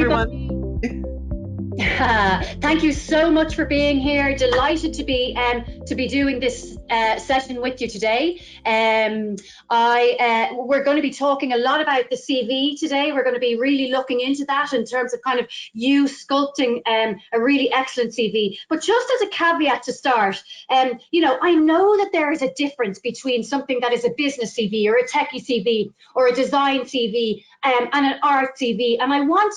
everybody. Thank you so much for being here. Delighted to be doing this session with you today. We're going to be talking a lot about the CV today. We're going to be really looking into that in terms of kind of you sculpting a really excellent CV. But just as a caveat to start, you know, I know that there is a difference between something that is a business CV or a techie CV or a design CV and an art CV, and I want,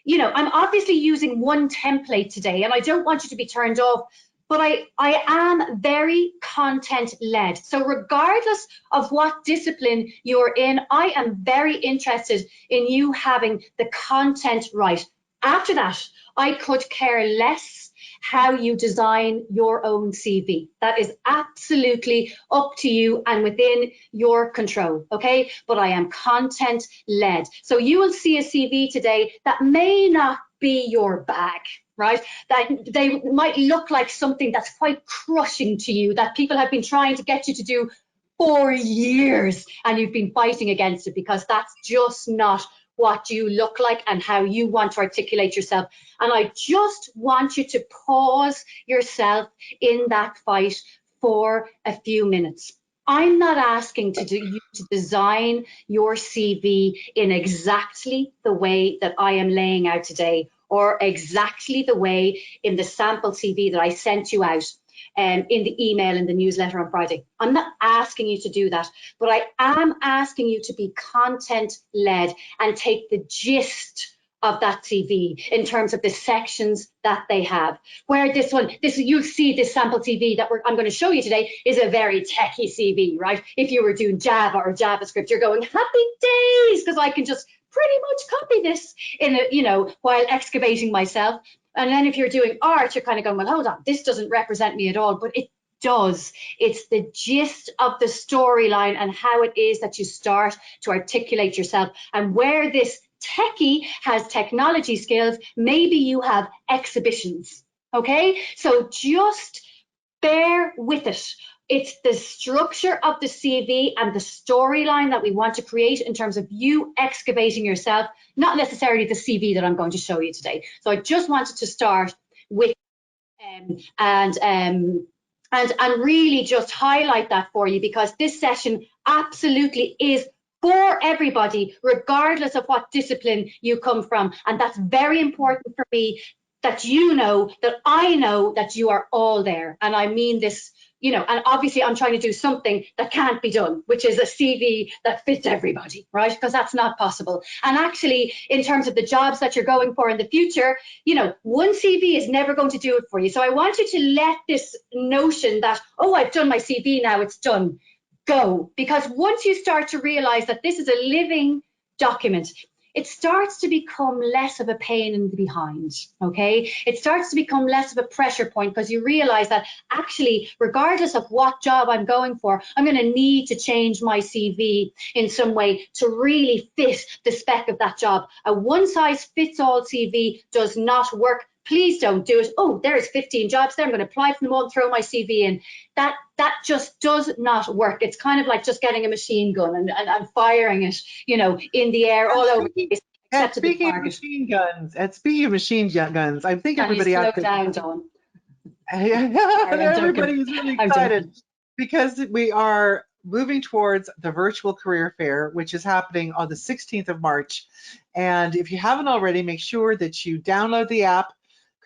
you know, I'm obviously using one template today, and I don't want you to be turned off, but I am very content led. So regardless of what discipline you're in, I am very interested in you having the content right. After that, I could care less how you design your own CV. That is absolutely up to you and within your control, okay? But I am content led. So you will see a CV today that may not be your bag, right? That they might look like something that's quite crushing to you, that people have been trying to get you to do for years, and you've been fighting against it because that's just not what you look like and how you want to articulate yourself. And I just want you to pause yourself in that fight for a few minutes. I'm not asking you to design your CV in exactly the way that I am laying out today, or exactly the way in the sample CV that I sent you out in the email and the newsletter on Friday. I'm not asking you to do that, but I am asking you to be content led and take the gist of that CV in terms of the sections that they have. Where you'll see this sample CV that I'm going to show you today is a very techie CV, right? If you were doing Java or JavaScript, you're going, happy days, because I can just pretty much copy this while excavating myself. And then if you're doing art, you're kind of going, well, hold on, this doesn't represent me at all, but it does. It's the gist of the storyline and how it is that you start to articulate yourself. And where this techie has technology skills, maybe you have exhibitions, okay? So just bear with it. It's the structure of the CV and the storyline that we want to create in terms of you excavating yourself, not necessarily the CV that I'm going to show you today. So I just wanted to start with and really just highlight that for you, because this session absolutely is for everybody, regardless of what discipline you come from. And that's very important for me, that you know, that I know that you are all there. And I mean this, you know, and obviously I'm trying to do something that can't be done, which is a CV that fits everybody, right? Because that's not possible. And actually, in terms of the jobs that you're going for in the future, you know, one CV is never going to do it for you. So I want you to let this notion that, oh, I've done my CV now, it's done, go. Because once you start to realize that this is a living document, it starts to become less of a pain in the behind, okay? It starts to become less of a pressure point, because you realize that actually, regardless of what job I'm going for, I'm going to need to change my CV in some way to really fit the spec of that job. A one-size-fits-all CV does not work. Please don't do it. Oh, there's 15 jobs there, I'm going to apply for them all and throw my CV in. That just does not work. It's kind of like just getting a machine gun and firing it, you know, in the air all over the place. And speaking of machine guns, I think everybody out there. Slow down, Dawn. Everybody's really excited because we are moving towards the virtual career fair, which is happening on the 16th of March. And if you haven't already, make sure that you download the app,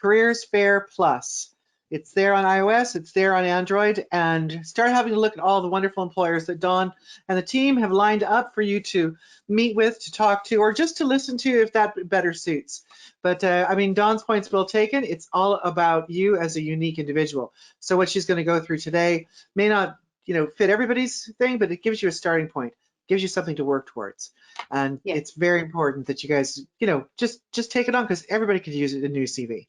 Careers Fair Plus. It's there on iOS, it's there on Android, and start having a look at all the wonderful employers that Dawn and the team have lined up for you to meet with, to talk to, or just to listen to if that better suits. But I mean, Dawn's point's well taken. It's all about you as a unique individual. So what she's going to go through today may not, you know, fit everybody's thing, but it gives you a starting point, gives you something to work towards. And it's very important that you guys, you know, just take it on, because everybody could use it in a new CV.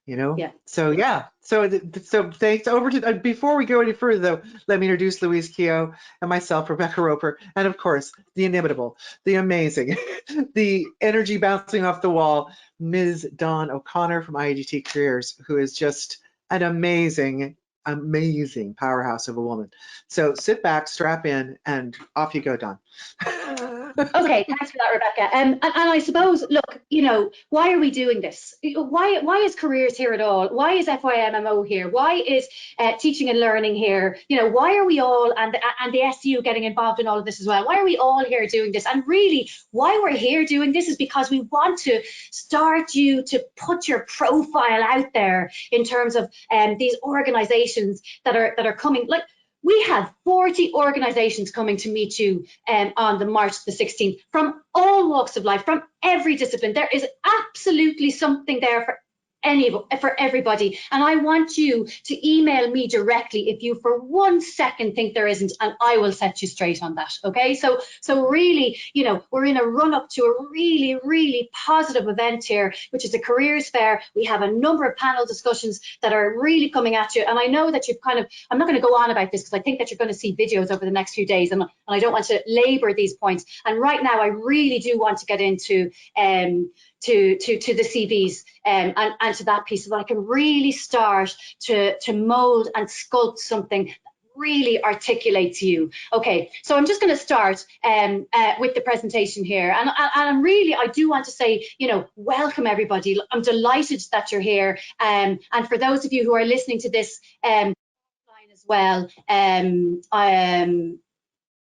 You know, so so thanks. Over to before we go any further, though, let me introduce Louise Keogh and myself, Rebecca Roper, and of course the inimitable, the amazing, the energy bouncing off the wall, Ms. Dawn O'Connor from IAGT Careers, who is just an amazing powerhouse of a woman. So sit back, strap in, and off you go, Dawn. Okay, thanks for that, Rebecca. And I suppose, look, you know, why are we doing this? Why is careers here at all? Why is FYMMO here? Why is teaching and learning here? You know, why are we all, and the SU getting involved in all of this as well? Why are we all here doing this? And really, why we're here doing this is because we want to start you to put your profile out there in terms of these organizations that are coming. Like, we have 40 organizations coming to meet you on the March the 16th from all walks of life, from every discipline. There is absolutely something there for everybody. And I want you to email me directly if you for 1 second think there isn't, and I will set you straight on that. Okay, so really, you know, we're in a run up to a really, really positive event here, which is a careers fair. We have a number of panel discussions that are really coming at you, and I know that you've kind of, I'm not going to go on about this because I think that you're going to see videos over the next few days, and I don't want to labor these points. And right now I really do want to get into to the CVs and to that piece, so that I can really start to mold and sculpt something that really articulates you. Okay, so I'm just going to start with the presentation here, and I do want to say, you know, welcome everybody. I'm delighted that you're here, and for those of you who are listening to this online as well,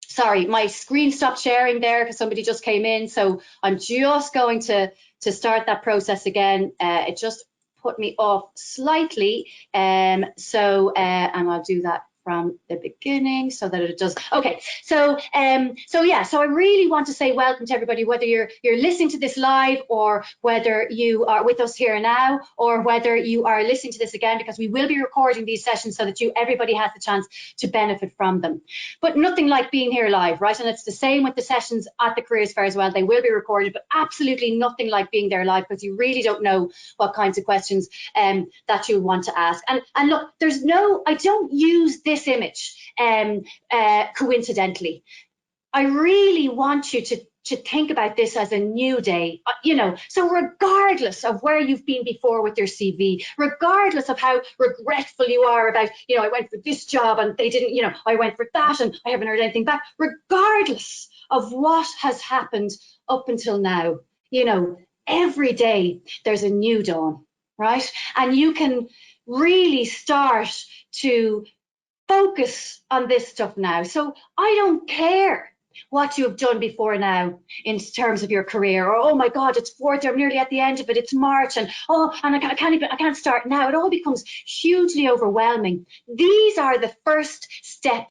sorry, my screen stopped sharing there because somebody just came in, so I'm just going to start that process again. It just put me off slightly, and I'll do that from the beginning so that it does. Okay, so yeah, so I really want to say welcome to everybody, whether you're listening to this live, or whether you are with us here now, or whether you are listening to this again, because we will be recording these sessions so that everybody has the chance to benefit from them. But nothing like being here live, right? And it's the same with the sessions at the careers fair as well. They will be recorded, but absolutely nothing like being there live, because you really don't know what kinds of questions that you want to ask. And look, I don't use this image coincidentally. I really want you to think about this as a new day, you know, so regardless of where you've been before with your CV, regardless of how regretful you are about, you know, I went for this job and they didn't, you know, I went for that and I haven't heard anything back, regardless of what has happened up until now, you know, every day there's a new dawn, right? And you can really start to focus on this stuff now. So I don't care what you have done before now in terms of your career, or oh my God, it's fourth, I'm nearly at the end of it, it's March, and I can't start now. It all becomes hugely overwhelming. These are the first steps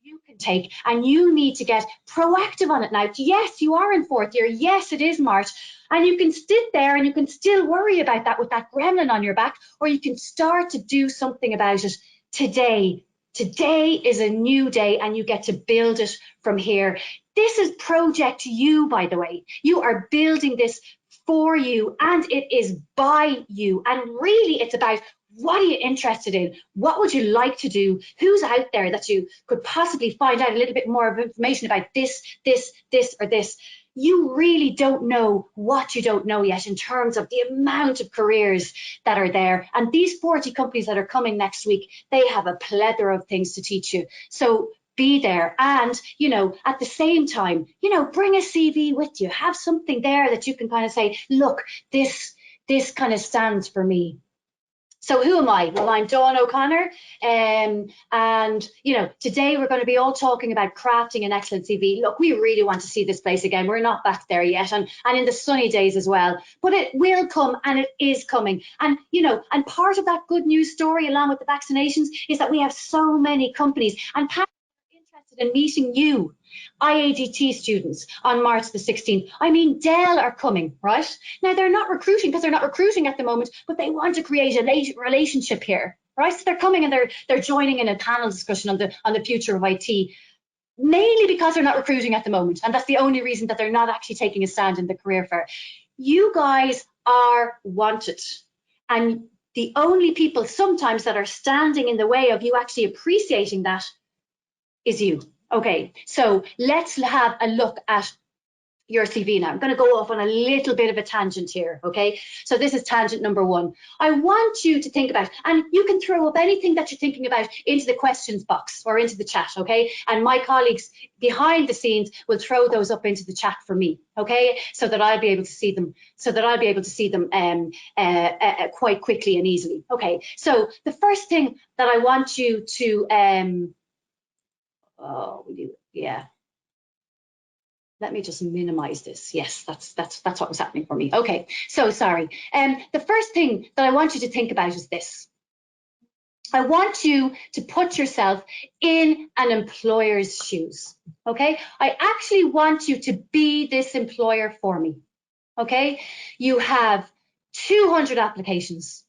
you can take, and you need to get proactive on it now. Yes, you are in fourth year. Yes, it is March, and you can sit there and you can still worry about that with that gremlin on your back, or you can start to do something about it today. Today is a new day, and you get to build it from here. This is Project You, by the way. You are building this for you, and it is by you. And really, it's about, what are you interested in? What would you like to do? Who's out there that you could possibly find out a little bit more of information about this, or this? You really don't know what you don't know yet in terms of the amount of careers that are there. And these 40 companies that are coming next week, they have a plethora of things to teach you. So be there. And, you know, at the same time, you know, bring a CV with you. Have something there that you can kind of say, look, this kind of stands for me. So who am I? Well, I'm Dawn O'Connor, and you know, today we're going to be all talking about crafting an excellent CV. Look, we really want to see this place again. We're not back there yet, and in the sunny days as well. But it will come, and it is coming. And you know, and part of that good news story, along with the vaccinations, is that we have so many companies and interested in meeting you, IADT students, on March the 16th. I mean, Dell are coming, right? Now, they're not recruiting, because they're not recruiting at the moment, but they want to create a relationship here, right? So they're coming and they're joining in a panel discussion on the future of IT, mainly because they're not recruiting at the moment. And that's the only reason that they're not actually taking a stand in the career fair. You guys are wanted. And the only people sometimes that are standing in the way of you actually appreciating that is you. Okay, so let's have a look at your CV now. I'm going to go off on a little bit of a tangent here, okay? So this is tangent number 1. I want you to think about, and you can throw up anything that you're thinking about into the questions box or into the chat, okay? And my colleagues behind the scenes will throw those up into the chat for me, okay? So that I'll be able to see them, quite quickly and easily. Okay, so the first thing that I want you to, let me just minimize this. Yes, that's what was happening for me. Okay, so sorry. The first thing that I want you to think about is this. I want you to put yourself in an employer's shoes, okay? I actually want you to be this employer for me, okay? You have 200 applications.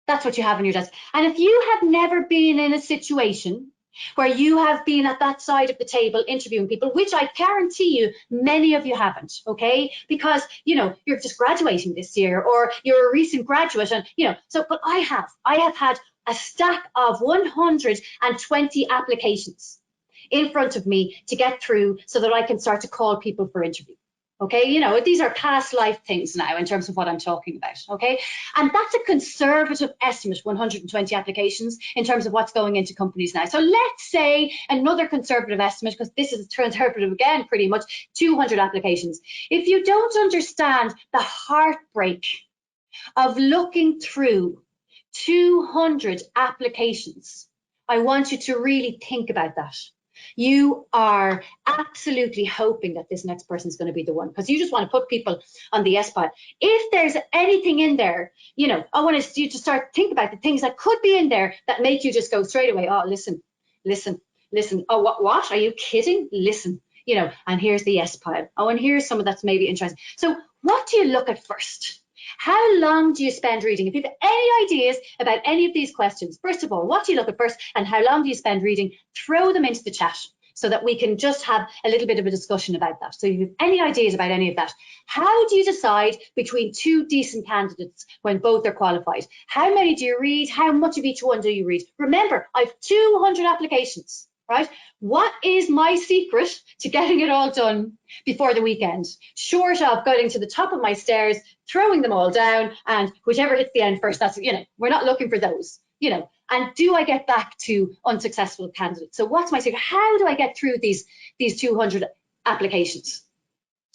That's what you have on your desk. And if you have never been in a situation where you have been at that side of the table interviewing people, which I guarantee you many of you haven't, okay? Because, you know, you're just graduating this year or you're a recent graduate and, you know, so, but I have had a stack of 120 applications in front of me to get through so that I can start to call people for interview. Okay, you know, these are past life things now in terms of what I'm talking about, okay? And that's a conservative estimate, 120 applications in terms of what's going into companies now. So let's say another conservative estimate, because this is conservative again, pretty much 200 applications. If you don't understand the heartbreak of looking through 200 applications, I want you to really think about that. You are absolutely hoping that this next person is going to be the one, because you just want to put people on the spot. If there's anything in there, you know, I want you to start think about the things that could be in there that make you just go straight away, oh, listen. Oh, what? Are you kidding? Listen, you know, and here's the yes pile. Oh, and here's some of that's maybe interesting. So what do you look at first? How long do you spend reading? If you have any ideas about any of these questions, first of all, what do you look at first and how long do you spend reading? Throw them into the chat so that we can just have a little bit of a discussion about that. So if you have any ideas about any of that, how do you decide between two decent candidates when both are qualified? How many do you read? How much of each one do you read? Remember, I've 200 applications. Right? What is my secret to getting it all done before the weekend? Short of going to the top of my stairs, throwing them all down, and whichever hits the end first, that's, you know, we're not looking for those, you know. And do I get back to unsuccessful candidates? So what's my secret? How do I get through these 200 applications?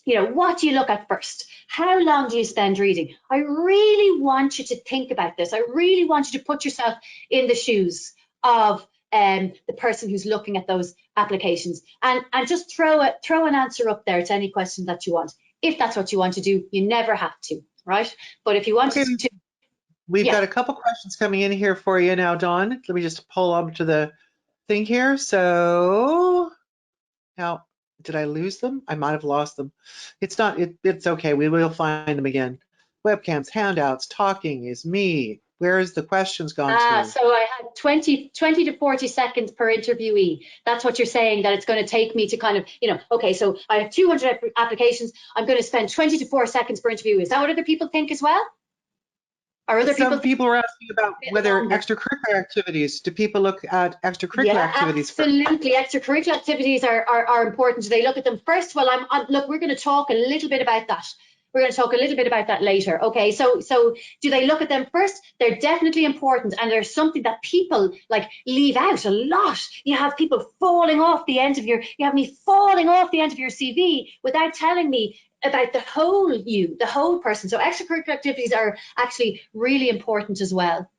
You know, what do you look at first? How long do you spend reading? I really want you to think about this. I really want you to put yourself in the shoes of the person who's looking at those applications, and just throw an answer up there to any question that you want. If that's what you want to do, you never have to, right? But if you want to, we've got a couple questions coming in here for you now, Dawn. Let me just pull up to the thing here. So now, did I lose them? I might have lost them. It's not. It's okay. We will find them again. Webcams, handouts, talking is me. Where is the questions gone to? So I had 20 to 40 seconds per interviewee. That's what you're saying, that it's going to take me to kind of, you know, okay, so I have 200 applications. I'm going to spend 20 to 4 seconds per interviewee. Is that what other people think as well? Or other Some people are asking about whether extracurricular activities. Do people look at extracurricular activities? Absolutely. Extracurricular activities are important. Do they look at them first? Well, look, we're going to talk a little bit about that. We're going to talk a little bit about that later. Okay, so do they look at them first? They're definitely important, and there's something that people like leave out a lot. You have people falling off the end of you have me falling off the end of your CV without telling me about the whole person. So extracurricular activities are actually really important as well.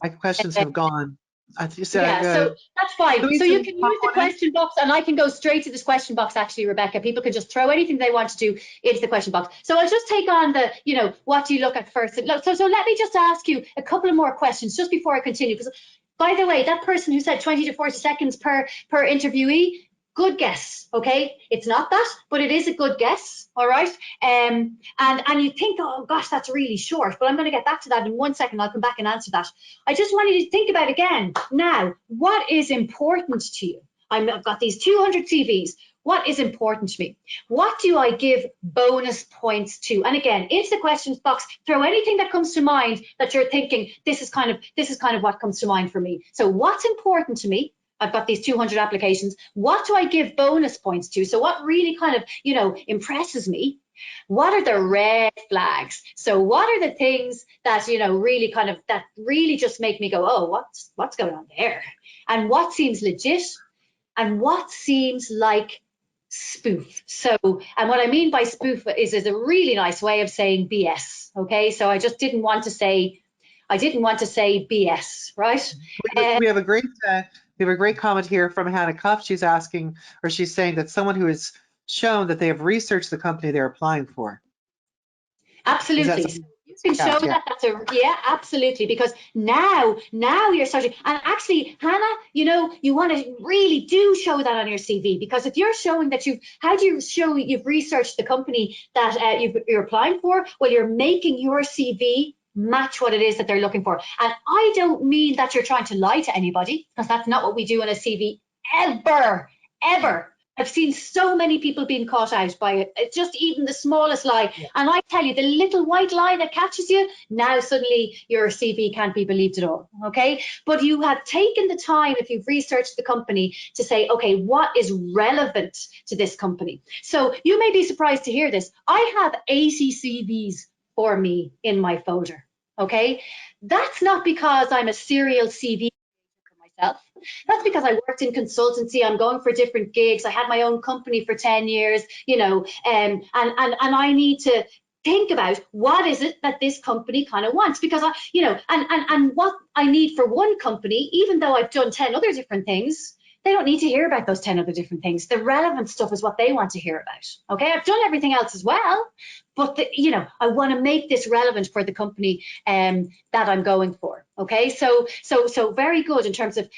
My questions have gone. So that's fine. So you can use the question box, and I can go straight to this question box. Actually, Rebecca, people can just throw anything they want to do into the question box. So I'll just take on the, you know, what do you look at first? So let me just ask you a couple of more questions just before I continue. Because, by the way, that person who said 20 to 40 seconds per interviewee, good guess, okay? It's not that, but it is a good guess, all right? And you think, oh gosh, that's really short, but I'm going to get back to that in 1 second. I'll come back and answer that. I just want you to think about again now, what is important to you? I've got these 200 CVs. What is important to me? What do I give bonus points to? And again, into the questions box, throw anything that comes to mind that you're thinking, this is kind of what comes to mind for me. So what's important to me? I've got these 200 applications. What do I give bonus points to? So what really kind of, you know, impresses me? What are the red flags? So what are the things that, you know, really kind of, that really just make me go, oh, what's going on there? And what seems legit and what seems like spoof. So, and what I mean by spoof is a really nice way of saying BS. Okay. So I just didn't want to say, BS, right? We have a great comment here from Hannah Cuff. She's asking, or she's saying that someone who has shown that they have researched the company they're applying for. Absolutely. So you can show that. Yeah, absolutely. Because now you're starting. And actually, Hannah, you know, you want to really do show that on your CV, because if you're showing that how do you show you've researched the company that you're applying for? Well, you're making your CV match what it is that they're looking for. And I don't mean that you're trying to lie to anybody, because that's not what we do on a CV ever. I've seen so many people being caught out by it, just even the smallest lie. Yeah. And I tell you, the little white lie that catches you, now suddenly your CV can't be believed at all, okay? But you have taken the time, if you've researched the company, to say, okay, what is relevant to this company? So you may be surprised to hear this. I have 80 CVs for me in my folder, okay? That's not because I'm a serial CV for myself. That's because I worked in consultancy. I'm going for different gigs. I had my own company for 10 years, you know, and I need to think about what is it that this company kind of wants, because I, you know, and what I need for one company, even though I've done 10 other different things, they don't need to hear about those 10 other different things. The relevant stuff is what they want to hear about. Okay, I've done everything else as well, but you know, I want to make this relevant for the company that I'm going for. Okay, so very good in terms of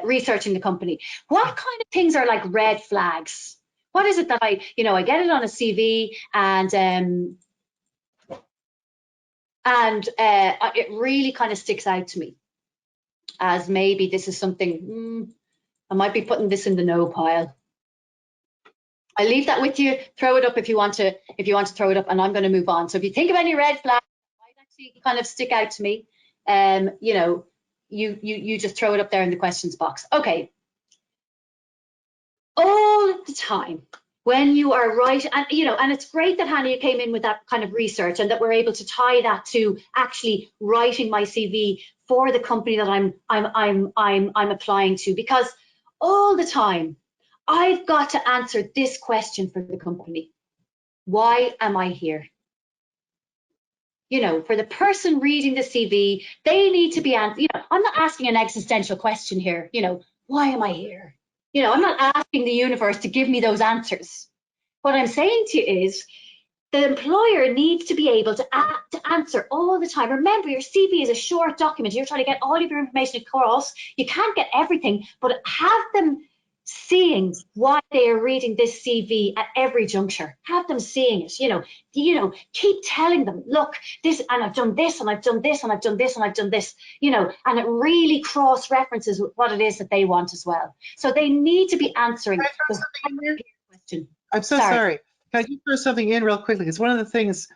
researching the company. What kind of things are like red flags? What is it that I get it on a CV and it really kind of sticks out to me as maybe this is something, I might be putting this in the no pile. I leave that with you. Throw it up if you want to throw it up, and I'm going to move on. So if you think of any red flags that might actually kind of stick out to me, you know, you just throw it up there in the questions box. Okay. All the time when you are writing, and you know, and it's great that Hannah, you came in with that kind of research and that we're able to tie that to actually writing my CV for the company that I'm applying to, because all the time I've got to answer this question for the company: why am I here? You know, for the person reading the CV, they need to be you know, I'm not asking an existential question here. You know, why am I here? You know, I'm not asking the universe to give me those answers. What I'm saying to you is the employer needs to be able to answer all the time. Remember, your CV is a short document. You're trying to get all of your information across. You can't get everything, but have them seeing why they are reading this CV at every juncture. Have them seeing it. You know, keep telling them, look, this, and I've done this, and I've done this, and I've done this, and I've done this. You know, and it really cross references with what it is that they want as well. So they need to be answering the question. I'm so sorry. Can I just throw something in real quickly? Because one of the things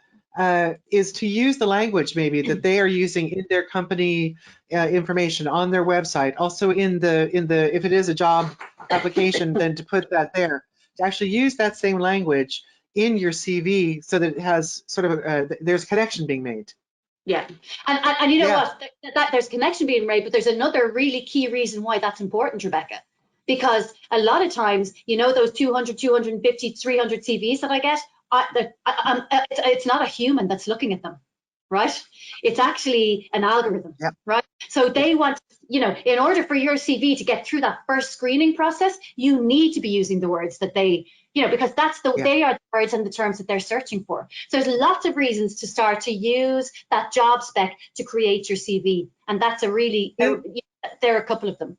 is to use the language maybe that they are using in their company information on their website. Also in the if it is a job application, then to put that there. To actually use that same language in your CV so that it has sort of there's connection being made. Yeah, and you know what? That there's connection being made, but there's another really key reason why that's important, Rebecca. Because a lot of times, you know, those 200, 250, 300 CVs that I get, it's not a human that's looking at them, right? It's actually an algorithm, right? So they want, you know, in order for your CV to get through that first screening process, you need to be using the words that they, you know, because that's they are the words and the terms that they're searching for. So there's lots of reasons to start to use that job spec to create your CV. And that's a really, there are a couple of them.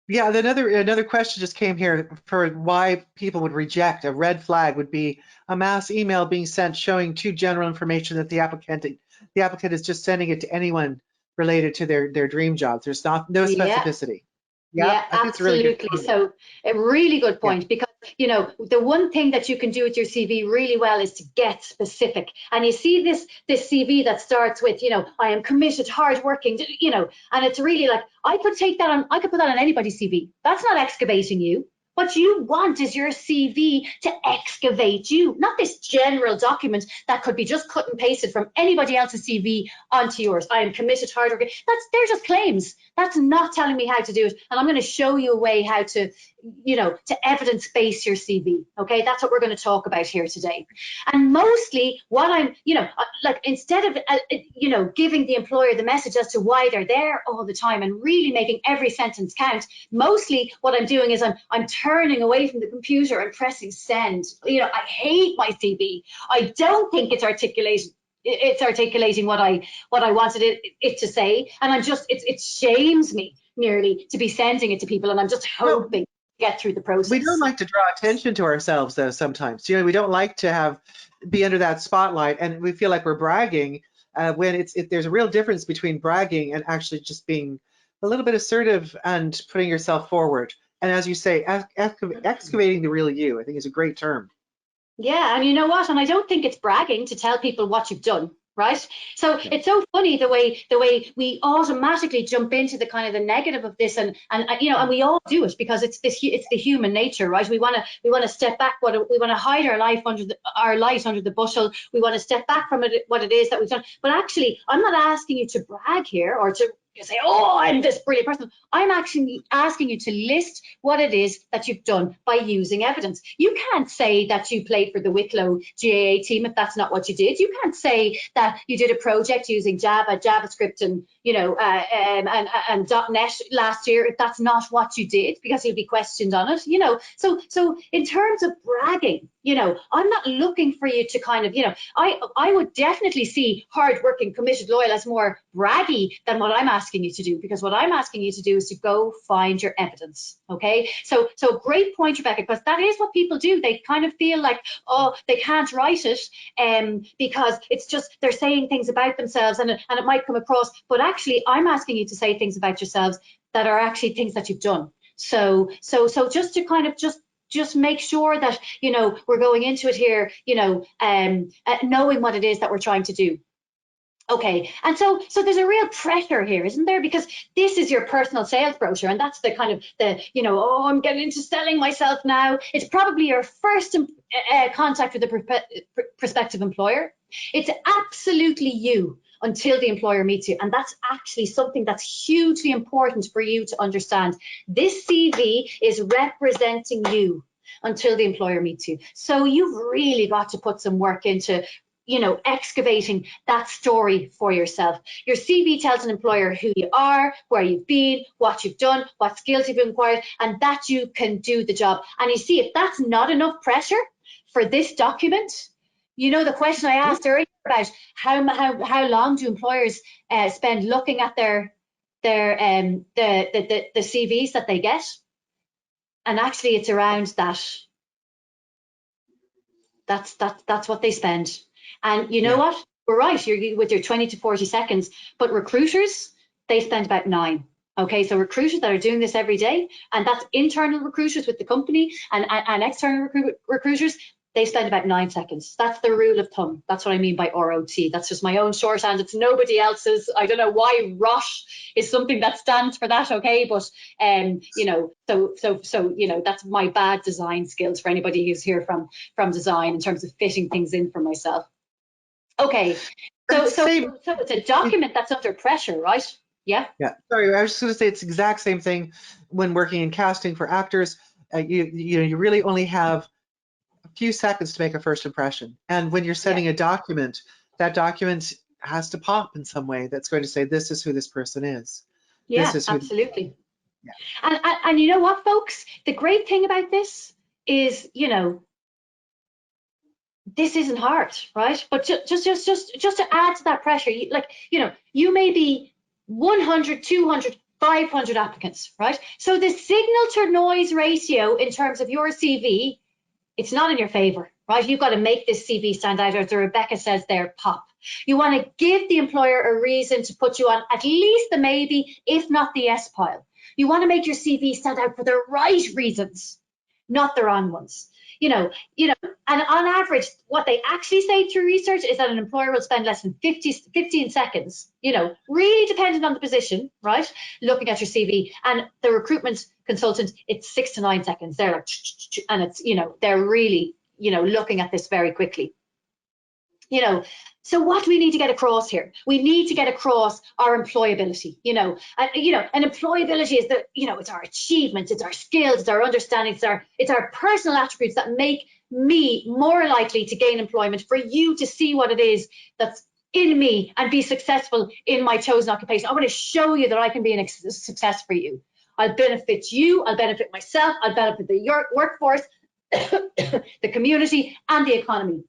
Yeah, another question just came here for why people would reject. A red flag would be a mass email being sent showing too general information that the applicant is just sending it to anyone related to their dream jobs. There's no specificity. Yeah, absolutely. So a really good point, because you know, the one thing that you can do with your CV really well is to get specific. And you see this CV that starts with, you know, I am committed, hardworking, you know, and it's really like, I could put that on anybody's CV. That's not excavating you. What you want is your CV to excavate you, not this general document that could be just cut and pasted from anybody else's CV onto yours. I am committed, hardworking. They're just claims. That's not telling me how to do it. And I'm going to show you a way how to, you know, to evidence base your CV. Okay, that's what we're going to talk about here today. And mostly what I'm, you know, like instead of, you know, giving the employer the message as to why they're there all the time and really making every sentence count, mostly what I'm doing is I'm turning away from the computer and pressing send. You know, I hate my CV. I don't think it's articulating what I wanted it to say, and I'm just it shames me nearly to be sending it to people, and I'm just hoping to get through the process. We don't like to draw attention to ourselves though sometimes. You know, we don't like to be under that spotlight, and we feel like we're bragging when there's a real difference between bragging and actually just being a little bit assertive and putting yourself forward. And as you say, excavating the real you, I think is a great term. Yeah, and you know what? And I don't think it's bragging to tell people what you've done, right? So it's so funny the way we automatically jump into the kind of the negative of this, and you know, and we all do it because it's the human nature, right? We want to step back. We want to hide our light under the bushel. We want to step back from it, what it is that we've done. But actually, I'm not asking you to brag here or to say, oh, I'm this brilliant person. I'm actually asking you to list what it is that you've done by using evidence. You can't say that you played for the Wicklow GAA team if that's not what you did. You can't say that you did a project using Java, JavaScript, and you know, and .NET last year if that's not what you did, because you'll be questioned on it. You know, so in terms of bragging, you know, I'm not looking for you to kind of, you know, I would definitely see hardworking, committed, loyal as more braggy than what I'm asking you to do, because what I'm asking you to do is to go find your evidence. Okay, so great point, Rebecca, because that is what people do. They kind of feel like, oh, they can't write it because it's just they're saying things about themselves, and it might come across. But actually, I'm asking you to say things about yourselves that are actually things that you've done. So just to kind of just make sure that, you know, we're going into it here, you know, knowing what it is that we're trying to do. Okay, and so there's a real pressure here, isn't there? Because this is your personal sales brochure, and that's the kind of the, you know, oh, I'm getting into selling myself now. It's probably your first contact with a prospective employer. It's absolutely you until the employer meets you, and that's actually something that's hugely important for you to understand. This CV is representing you until the employer meets you. So you've really got to put some work into, you know, excavating that story for yourself. Your CV tells an employer who you are, where you've been, what you've done, what skills you've acquired, and that you can do the job. And you see, if that's not enough pressure for this document, you know, the question I asked earlier about how long do employers spend looking at the CVs that they get, and actually it's around that. That's what they spend. And you know what? We're right. You're with your 20 to 40 seconds, but recruiters, they spend about 9. Okay, so recruiters that are doing this every day, and that's internal recruiters with the company, and external recruiters, they spend about 9 seconds. That's the rule of thumb. That's what I mean by ROT. That's just my own shorthand. It's nobody else's. I don't know why ROT is something that stands for that. Okay, but you know, so you know, that's my bad design skills for anybody who's here from design in terms of fitting things in for myself. Okay, so it's a document that's under pressure, right? Yeah. Yeah. Sorry, I was just going to say it's the exact same thing when working in casting for actors. You really only have a few seconds to make a first impression, and when you're sending a document, that document has to pop in some way. That's going to say this is who this person is. Yeah, this is who absolutely. And you know what, folks? The great thing about this is, you know, this isn't hard, right? But just to add to that pressure, like, you know, you may be 100, 200, 500 applicants, right? So the signal to noise ratio in terms of your CV, it's not in your favor, right? You've got to make this CV stand out, or as Rebecca says there, pop. You want to give the employer a reason to put you on at least the maybe, if not the S pile. You want to make your CV stand out for the right reasons. not the wrong ones. And on average, what they actually say through research is that an employer will spend less than 15 seconds, really dependent on the position, right? Looking at your CV. And the recruitment consultant, it's 6 to 9 seconds. They're like, and it's, they're really, looking at this very quickly. So what do we need to get across here? We need to get across our employability, and employability is it's our achievements, it's our skills, it's our understanding, it's our personal attributes that make me more likely to gain employment, for you to see what it is that's in me and be successful in my chosen occupation. I want to show you that I can be a success for you. I'll benefit you, I'll benefit myself, I'll benefit the workforce, the community, and the economy.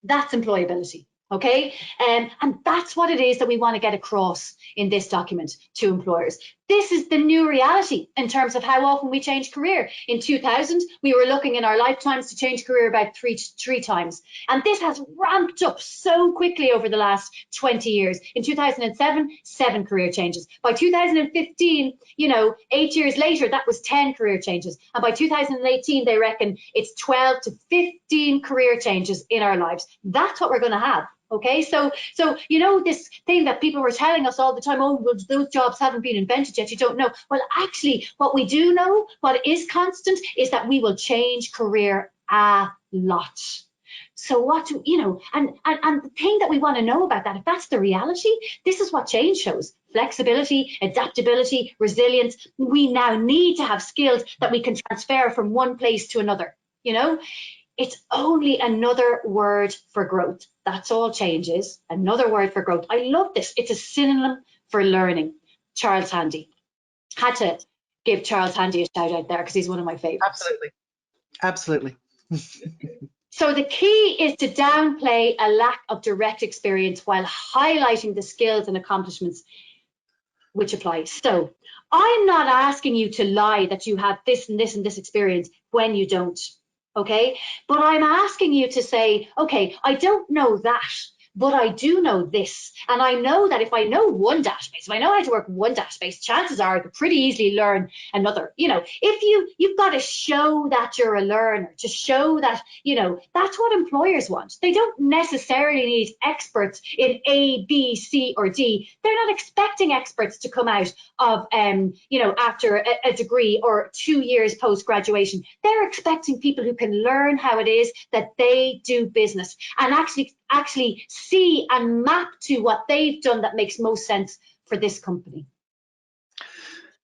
That's employability, okay? And that's what it is that we want to get across in this document to employers. This is the new reality in terms of how often we change career. In 2000, we were looking in our lifetimes to change career about three times. And this has ramped up so quickly over the last 20 years. In 2007, 7 career changes. By 2015, 8 years later, that was 10 career changes. And by 2018, they reckon it's 12 to 15 career changes in our lives. That's what we're going to have. Okay, so this thing that people were telling us all the time, oh, well, those jobs haven't been invented yet, you don't know. Well, actually, what we do know, what is constant, is that we will change career a lot. So what do and the thing that we want to know about that, if that's the reality, this is what change shows: flexibility, adaptability, resilience. We now need to have skills that we can transfer from one place to another. It's only another word for growth. That's all change is, another word for growth. I love this. It's a synonym for learning. Charles Handy. Had to give Charles Handy a shout out there because he's one of my favorites. Absolutely. So the key is to downplay a lack of direct experience while highlighting the skills and accomplishments which apply. So I'm not asking you to lie that you have this and this and this experience when you don't. Okay, but I'm asking you to say, okay, I don't know that, but I do know this. And I know that if I know one database, if I know how to work one database, chances are I could pretty easily learn another. If you've got to show that you're a learner, to show that, that's what employers want. They don't necessarily need experts in A, B, C, or D. They're not expecting experts to come out of, after a degree or 2 years post-graduation. They're expecting people who can learn how it is that they do business and actually see and map to what they've done that makes most sense for this company.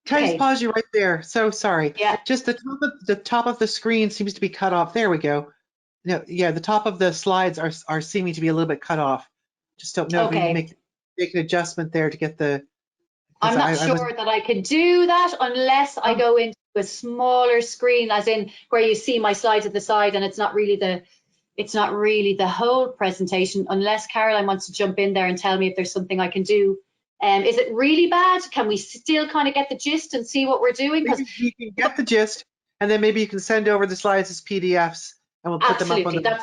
Can I just pause you right there? So sorry. Yeah. Just the top of the screen seems to be cut off. There we go. No, yeah, the top of the slides are seeming to be a little bit cut off. Just don't know if we can make an adjustment there to get the. I'm not sure that I can do that unless I go into a smaller screen, as in where you see my slides at the side, and it's not really the whole presentation, unless Caroline wants to jump in there and tell me if there's something I can do. Is it really bad? Can we still kind of get the gist and see what we're doing? Because you can get the gist, and then maybe you can send over the slides as PDFs, and we'll put them up on the.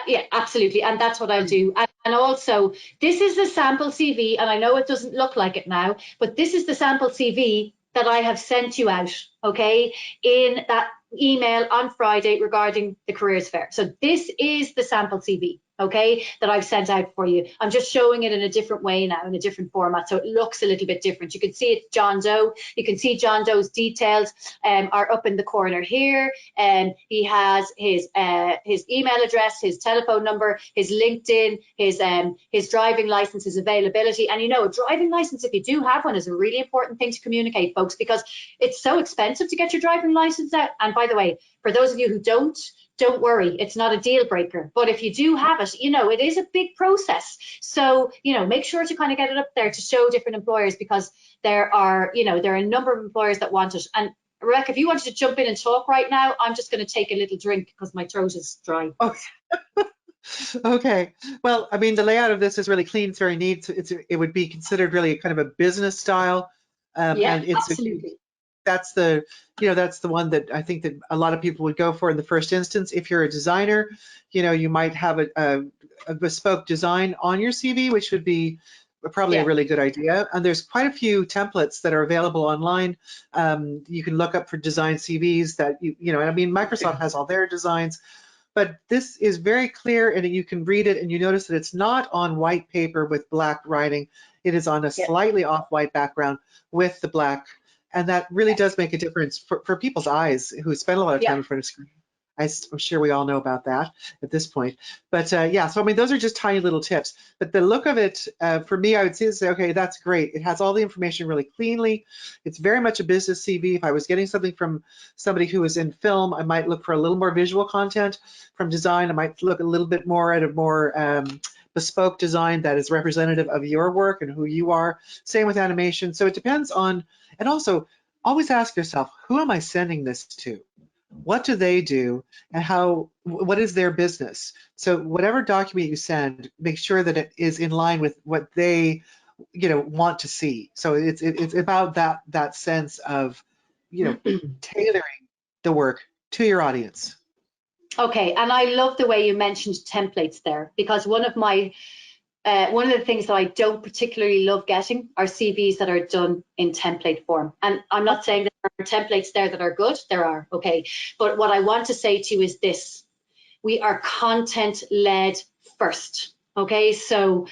Yeah, absolutely, and that's what I'll do. And also, this is the sample CV, and I know it doesn't look like it now, but this is the sample CV that I have sent you out, okay, in that email on Friday regarding the careers fair. So this is the sample CV, okay, that I've sent out for you. I'm just showing it in a different way now, in a different format, so it looks a little bit different. You can see it's John Doe. You can see John Doe's details are up in the corner here, and he has his email address, his telephone number, his LinkedIn, his driving license, his availability. And a driving license, if you do have one, is a really important thing to communicate, folks, because it's so expensive to get your driving license out. And by the way, for those of you who don't worry, it's not a deal breaker. But if you do have it, it is a big process. So, make sure to kind of get it up there to show different employers, because there are a number of employers that want it. And Rebecca, if you wanted to jump in and talk right now, I'm just going to take a little drink because my throat is dry. Okay. Well, I mean, the layout of this is really clean. It's very neat. It would be considered really kind of a business style. Yeah, and it's absolutely. That's the one that I think that a lot of people would go for in the first instance. If you're a designer, you might have a bespoke design on your CV, which would be probably a really good idea. And there's quite a few templates that are available online. You can look up for design CVs that, you know, I mean, Microsoft has all their designs, but this is very clear and you can read it and you notice that it's not on white paper with black writing. It is on a slightly off-white background with the black. And that really does make a difference for people's eyes who spend a lot of time in front of screen. I'm sure we all know about that at this point. But yeah, so I mean, those are just tiny little tips. But the look of it, for me, I would say, okay, that's great. It has all the information really cleanly. It's very much a business CV. If I was getting something from somebody who is in film, I might look for a little more visual content. From design, I might look a little bit more at a more bespoke design that is representative of your work and who you are. Same with animation. So it depends on, and also always ask yourself, who am I sending this to? What do they do, and what is their business? So whatever document you send, make sure that it is in line with what they, you know, want to see. So it's about that sense of, you know, tailoring the work to your audience. Okay, and I love the way you mentioned templates there, because one of the things that I don't particularly love getting are CVs that are done in template form. And I'm not saying that there are templates there that are good, there are, okay. But what I want to say to you is this: we are content led first, okay? So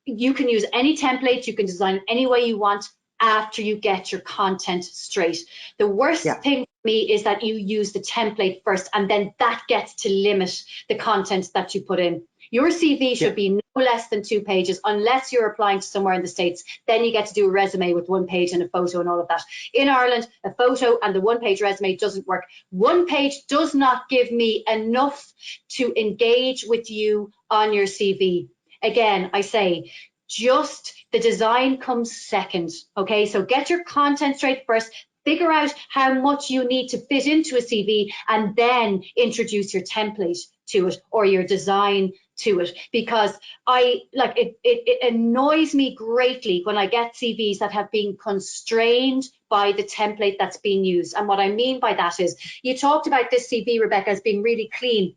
you can use any template, you can design any way you want after you get your content straight. The worst thing for me is that you use the template first and then that gets to limit the content that you put in. Your CV should be no less than 2 pages, unless you're applying to somewhere in the States. Then you get to do a resume with 1 page and a photo and all of that. In Ireland, a photo and the 1-page resume doesn't work. 1 page does not give me enough to engage with you on your CV. Again, I say, just the design comes second, okay? So get your content straight first. Figure out how much you need to fit into a CV and then introduce your template to it or your design to it, because it annoys me greatly when I get CVs that have been constrained by the template that's being used. And what I mean by that is, you talked about this CV, Rebecca, as being really clean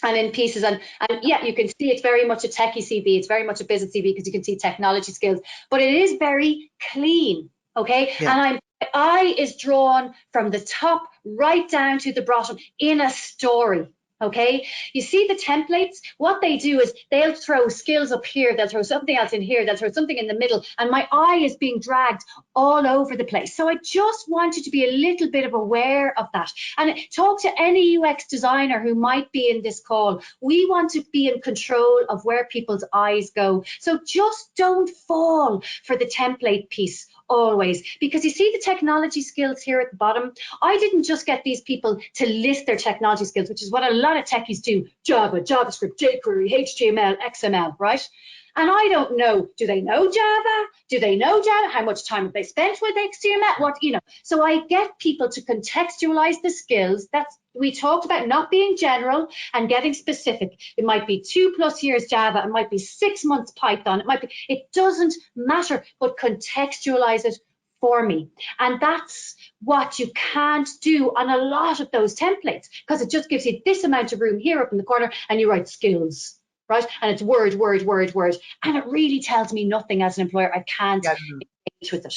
and in pieces, and yeah, you can see it's very much a techie CV, it's very much a business CV because you can see technology skills, but it is very clean, okay? And my eye is drawn from the top right down to the bottom in a story. Okay, you see the templates, what they do is they'll throw skills up here, they'll throw something else in here, they'll throw something in the middle, and my eye is being dragged all over the place. So I just want you to be a little bit of aware of that. And talk to any UX designer who might be in this call. We want to be in control of where people's eyes go. So just don't fall for the template piece always, because you see the technology skills here at the bottom. I didn't just get these people to list their technology skills, which is what a lot of techies do: Java, JavaScript, jQuery, HTML, XML, right? And I don't know, do they know Java? Do they know Java? How much time have they spent with HTML? What, you know, so I get people to contextualize the skills. That's, we talked about not being general and getting specific. It might be 2+ years Java, it might be 6 months Python, it might be, it doesn't matter, but contextualize it for me. And that's what you can't do on a lot of those templates, because it just gives you this amount of room here up in the corner and you write skills. Right? And it's word, word, word, word. And it really tells me nothing as an employer. I can't engage with it.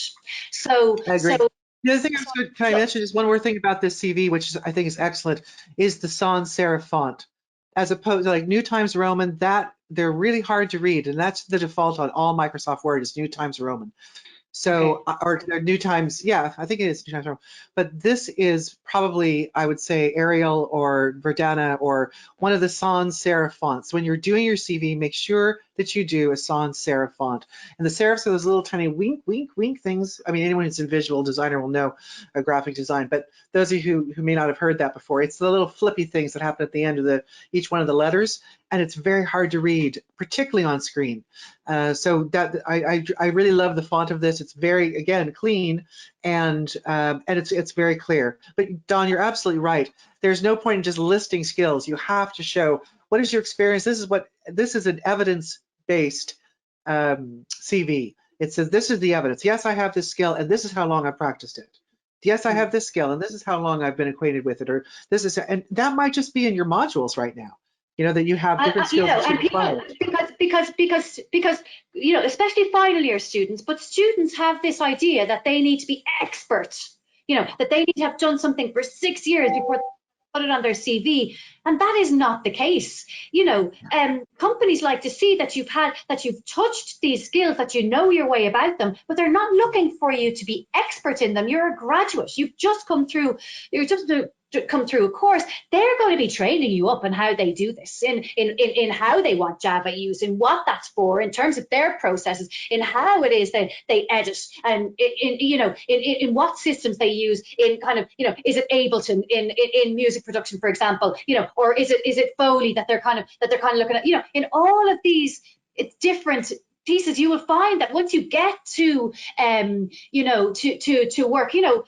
So I agree. The other thing can I mention is one more thing about this CV, which is, I think is excellent, is the sans serif font. As opposed to like New Times Roman, that they're really hard to read, and that's the default on all Microsoft Word is New Times Roman. So, or New Times, yeah, I think it is New Times Roman. But this is probably, I would say, Arial or Verdana or one of the sans serif fonts. When you're doing your CV, make sure that you do a sans serif font. And the serifs are those little tiny wink, wink, wink things. I mean, anyone who's a visual designer will know a graphic design, but those of you who may not have heard that before, it's the little flippy things that happen at the end of each one of the letters, and it's very hard to read, particularly on screen. So that I really love the font of this. It's very, again, clean, and it's very clear. But Dawn, you're absolutely right. There's no point in just listing skills. You have to show what is your experience. This is an evidence-based CV. It says this is the evidence. Yes, I have this skill, and this is how long I practiced it. Yes, I have this skill, and this is how long I've been acquainted with it. Or this is, and that might just be in your modules right now. You know, that you have different skills. You know, and people, because because you know, especially final year students, but students have this idea that they need to be experts, you know, that they need to have done something for 6 years before they put it on their CV, and that is not the case. You know, companies like to see that you've touched these skills, that you know your way about them, but they're not looking for you to be expert in them. You're a graduate. You've just come through. You're just to come through a course. They're going to be training you up on how they do this, in how they want Java used, in what that's for, in terms of their processes, in how it is that they edit, and in what systems they use, in kind of, you know, is it Ableton in music production, for example, you know, or is it Foley that they're kind of looking at, you know, in all of these different pieces. You will find that once you get to you know, to work, you know,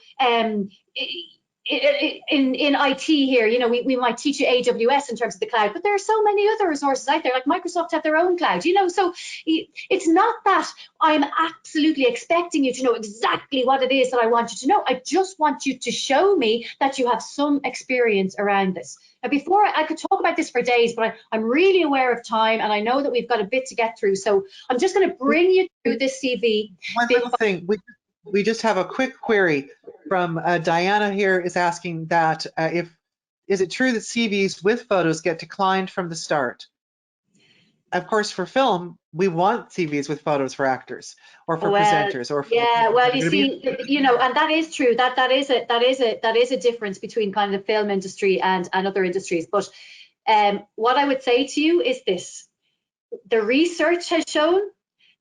in IT here, you know, we might teach you AWS in terms of the cloud, but there are so many other resources out there, like Microsoft have their own cloud, you know, so it's not that I'm absolutely expecting you to know exactly what it is that I want you to know. I just want you to show me that you have some experience around this. Now, before I could talk about this for days, but I'm really aware of time, and I know that we've got a bit to get through, so I'm just going to bring you through this CV. One little thing, we just have a quick query from Diana here, is asking that is it true that CVs with photos get declined from the start? Of course, for film, we want CVs with photos for actors or for presenters or for, yeah, well, you see, you know, and that is true. That is a difference between kind of the film industry and other industries. But what I would say to you is this: the research has shown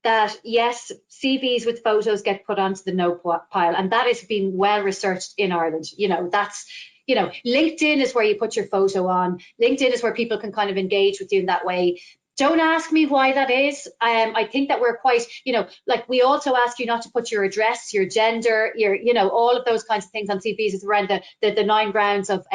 that yes, CVs with photos get put onto the no pile, and that is being well researched in Ireland. You know, that's, you know, LinkedIn is where you put your photo on. LinkedIn is where people can kind of engage with you in that way. Don't ask me why that is. I think that we're quite, you know, like, we also ask you not to put your address, your gender, your, you know, all of those kinds of things on CVs. It's around the 9 grounds of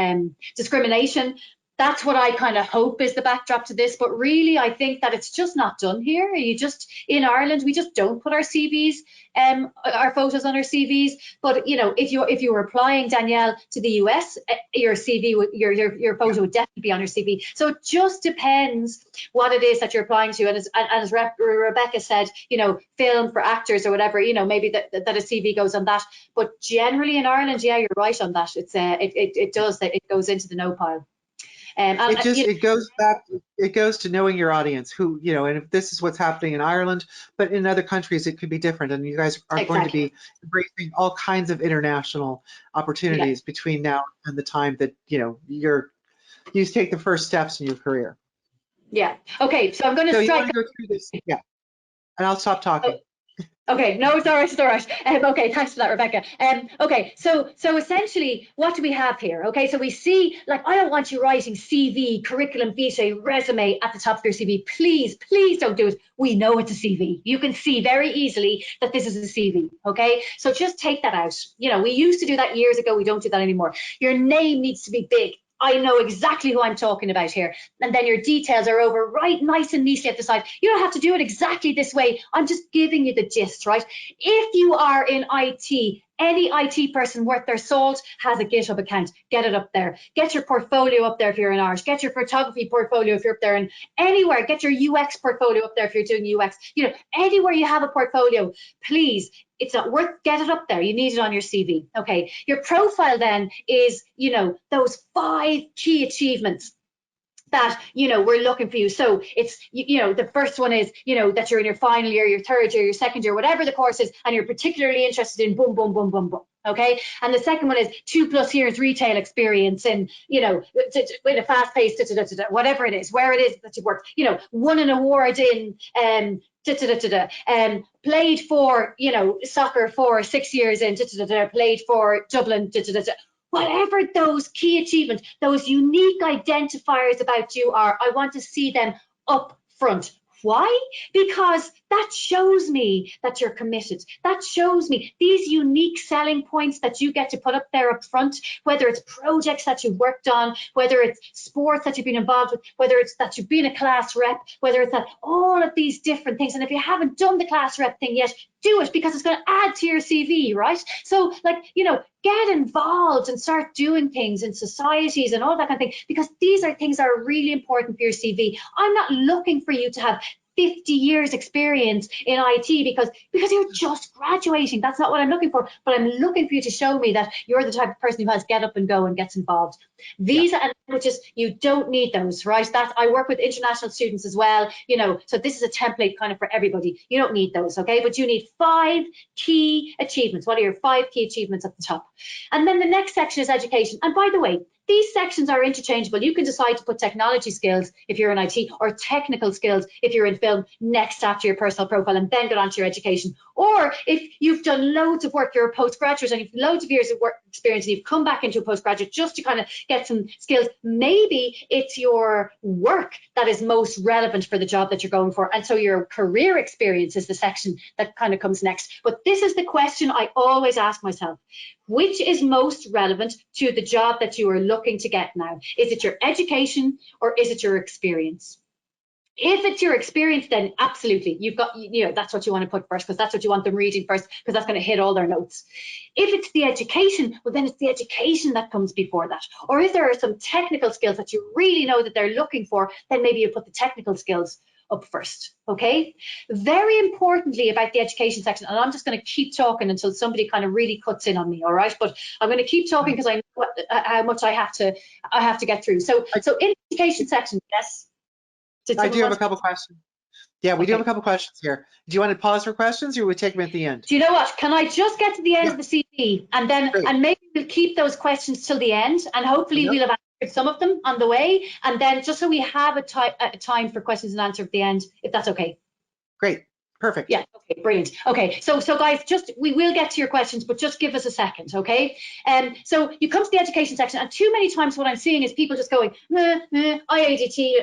discrimination. That's what I kind of hope is the backdrop to this, but really I think that it's just not done here. You just, in Ireland, we just don't put our CVs, our photos on our CVs. But you know, if you were applying, Danielle, to the US, your CV, your photo would definitely be on your CV. So it just depends what it is that you're applying to. And as Rebecca said, you know, film for actors or whatever, you know, maybe that a CV goes on that. But generally in Ireland, yeah, you're right on that. It's it goes into the no pile. It goes back, it goes to knowing your audience, who, you know, and if this is what's happening in Ireland, but in other countries it could be different, and you guys are going to be embracing all kinds of international opportunities between now and the time that, you know, you take the first steps in your career. Yeah. Okay, so I'm going to strike. So you want to go through this? Yeah. And I'll stop talking. Okay, no, it's all right, it's all right. Okay, thanks for that, Rebecca. Okay, so essentially, what do we have here? Okay, so we see, like, I don't want you writing CV, curriculum vitae, resume at the top of your CV. Please, please don't do it. We know it's a CV. You can see very easily that this is a CV, okay? So just take that out. You know, we used to do that years ago. We don't do that anymore. Your name needs to be big. I know exactly who I'm talking about here. And then your details are over right nice and neatly at the side. You don't have to do it exactly this way. I'm just giving you the gist, right? If you are in IT, any IT person worth their salt has a GitHub account. Get it up there. Get your portfolio up there if you're in Irish. Get your photography portfolio if you're up there, and anywhere. Get your UX portfolio up there if you're doing UX. You know, anywhere you have a portfolio, please. It's not worth, get it up there. You need it on your CV. Okay. Your profile then is, you know, those 5 key achievements that, you know, we're looking for you. So it's, you know, the first one is, you know, that you're in your final year, your third year, your second year, whatever the course is, and you're particularly interested in boom, boom, boom, boom, boom. Okay. And the second one is 2+ years retail experience in, you know, with a fast pace, whatever it is, where it is that you work, you know, won an award in, played for, you know, soccer for 6 years in, played for Dublin, whatever those key achievements, those unique identifiers about you are, I want to see them up front. Why? Because that shows me that you're committed. That shows me these unique selling points that you get to put up there up front, whether it's projects that you've worked on, whether it's sports that you've been involved with, whether it's that you've been a class rep, whether it's that all of these different things. And if you haven't done the class rep thing yet, do it, because it's going to add to your CV, right? So, like, you know, get involved and start doing things in societies and all that kind of thing, because these are things that are really important for your CV. I'm not looking for you to have 50 years experience in IT because you're just graduating. That's not what I'm looking for, but I'm looking for you to show me that you're the type of person who has get up and go and gets involved. Visa and languages, you don't need those, right? That I work with international students as well, you know, so this is a template kind of for everybody. You don't need those, okay? But you need 5 key achievements. What are your 5 key achievements at the top? And then the next section is education. And by the way, these sections are interchangeable. You can decide to put technology skills if you're in IT, or technical skills if you're in film, next after your personal profile, and then get on to your education. Or if you've done loads of work, you're a postgraduate and you've loads of years of work experience and you've come back into a postgraduate just to kind of get some skills, maybe it's your work that is most relevant for the job that you're going for. And so your career experience is the section that kind of comes next. But this is the question I always ask myself. Which is most relevant to the job that you are looking to get now? Is it your education or is it your experience? If it's your experience, then absolutely, you've got, you know, that's what you want to put first, because that's what you want them reading first, because that's going to hit all their notes. If it's the education, well, then it's the education that comes before that. Or if there are some technical skills that you really know that they're looking for, then maybe you put the technical skills up first, okay? Very importantly about the education section, and I'm just going to keep talking until somebody kind of really cuts in on me, all right? But I'm going to keep talking because I know how much I have to get through. So in the education section, yes. I do have a couple questions. Yeah, we do have a couple questions here. Do you want to pause for questions, or we take them at the end? Do you know what? Can I just get to the end of the CV, and then and maybe we'll keep those questions till the end, and hopefully we'll have answered some of them on the way, and then just so we have a time for questions and answers at the end, if that's okay. Great. Perfect. Yeah, okay, brilliant. Okay, so guys, we will get to your questions, but just give us a second, okay? So you come to the education section, and too many times what I'm seeing is people just going, IADT.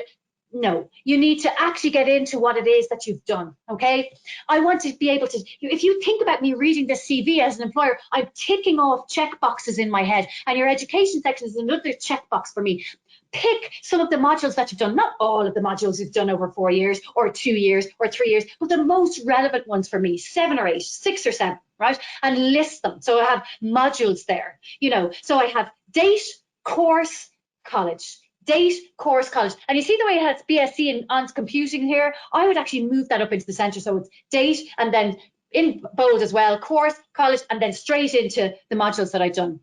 No, you need to actually get into what it is that you've done, okay? I want to be able to, if you think about me reading this CV as an employer, I'm ticking off check boxes in my head, and your education section is another checkbox for me. Pick some of the modules that you've done, not all of the modules you've done over 4 years or 2 years or 3 years, but the most relevant ones for me, 7 or 8, 6 or 7, right? And list them. So I have modules there, you know, so I have date, course, college. Date, course, college. And you see the way it has BSc on computing here? I would actually move that up into the center. So it's date, and then in bold as well, course, college, and then straight into the modules that I've done.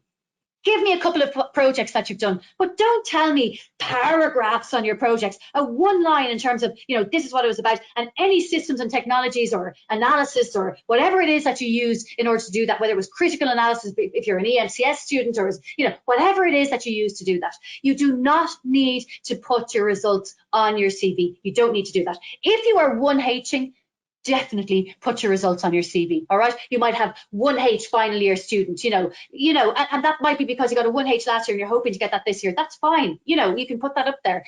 Give me a couple of projects that you've done, but don't tell me paragraphs on your projects. A one line in terms of, you know, this is what it was about, and any systems and technologies or analysis or whatever it is that you use in order to do that, whether it was critical analysis, if you're an EMCS student, or, you know, whatever it is that you use to do that. You do not need to put your results on your CV. You don't need to do that. If you are 1Hing, definitely put your results on your CV, all right? You might have 1H final year student, you know, and that might be because you got a 1H last year and you're hoping to get that this year. That's fine. You know, you can put that up there.